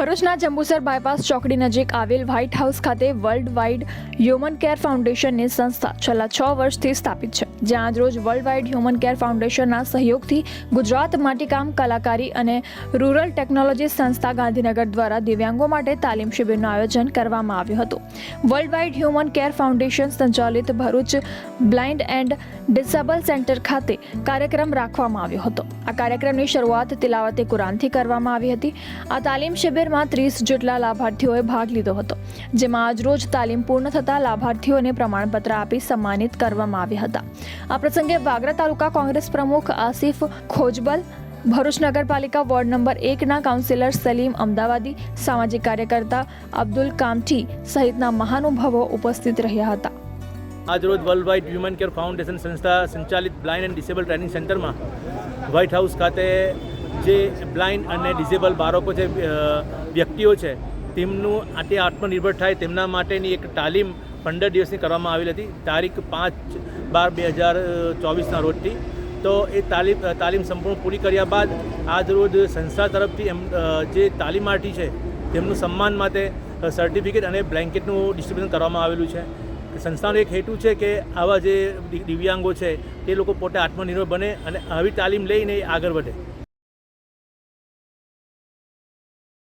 ભરૂચના જંબુસર બાયપાસ ચોકડી નજીક આવેલ વ્હાઇટ હાઉસ ખાતે વર્લ્ડ વાઇડ હ્યુમન કેર ફાઉન્ડેશનની સંસ્થા છેલ્લા 6 વર્ષથી સ્થાપિત છે, જ્યાં આજરોજ વર્લ્ડ વાઇડ હ્યુમન કેર ફાઉન્ડેશનના સહયોગથી ગુજરાત માટીકામ કલાકારી અને રૂરલ ટેકનોલોજી સંસ્થા ગાંધીનગર દ્વારા દિવ્યાંગો માટે તાલીમ શિબિરનું આયોજન કરવામાં આવ્યું હતું. World wide human care foundation સંચાલિત Bharuch blind and disable centre ખાતે કાર્યક્રમ રાખવામાં આવ્યો હતો. આ કાર્યક્રમની શરૂઆત તિલાવતે કુરાનથી કરવામાં આવી હતી. આ તાલીમ શિબિરમાં 30 જેટલા લાભાર્થીઓએ ભાગ લીધો હતો, જેમાં આજરોજ તાલીમ પૂર્ણ થતાં લાભાર્થીઓને પ્રમાણપત્ર આપી સન્માનિત કરવામાં આવ્યા હતા. આ પ્રસંગે વાગરા તાલુકા કોંગ્રેસ પ્રમુખ આસિફ ખોજબલ, ભરૂચ નગરપાલિકા વોર્ડ નંબર 1ના કાઉન્સિલર સલીમ અમદાવાદી, સામાજિક કાર્યકર્તા અબ્દુલ કામઠી સહિતના મહાનુભાવો ઉપસ્થિત રહ્યા હતા. આજરોજ world wide human care foundation સંસ્થા સંચાલિત બ્લાઇન્ડ એન્ડ ડિસેબલ ટ્રેનિંગ સેન્ટરમાં વ્હાઇટ હાઉસ ખાતે જે બ્લાઇન્ડ અને ડિસેબલ બાળકો છે, વ્યક્તિઓ છે, તેમનું આત્મનિર્ભર થાય તેમના માટેની એક તાલીમ 15 દિવસની કરવામાં આવેલી હતી, તારીખ 5/12/2024ના રોજથી. તો એ તાલીમ સંપૂર્ણ પૂરી કર્યા બાદ આજરોજ સંસ્થા તરફથી જે તાલીમાર્થી છે તેમનું સન્માન માટે સર્ટિફિકેટ અને બ્લેન્કેટનું ડિસ્ટ્રીબ્યુશન કરવામાં આવેલું છે. સંસ્થાનો એક હેતુ છે કે આવા જે દિવ્યાંગો છે તે લોકો પોતે આત્મનિર્ભર બને અને આવી તાલીમ લઈને આગળ વધે.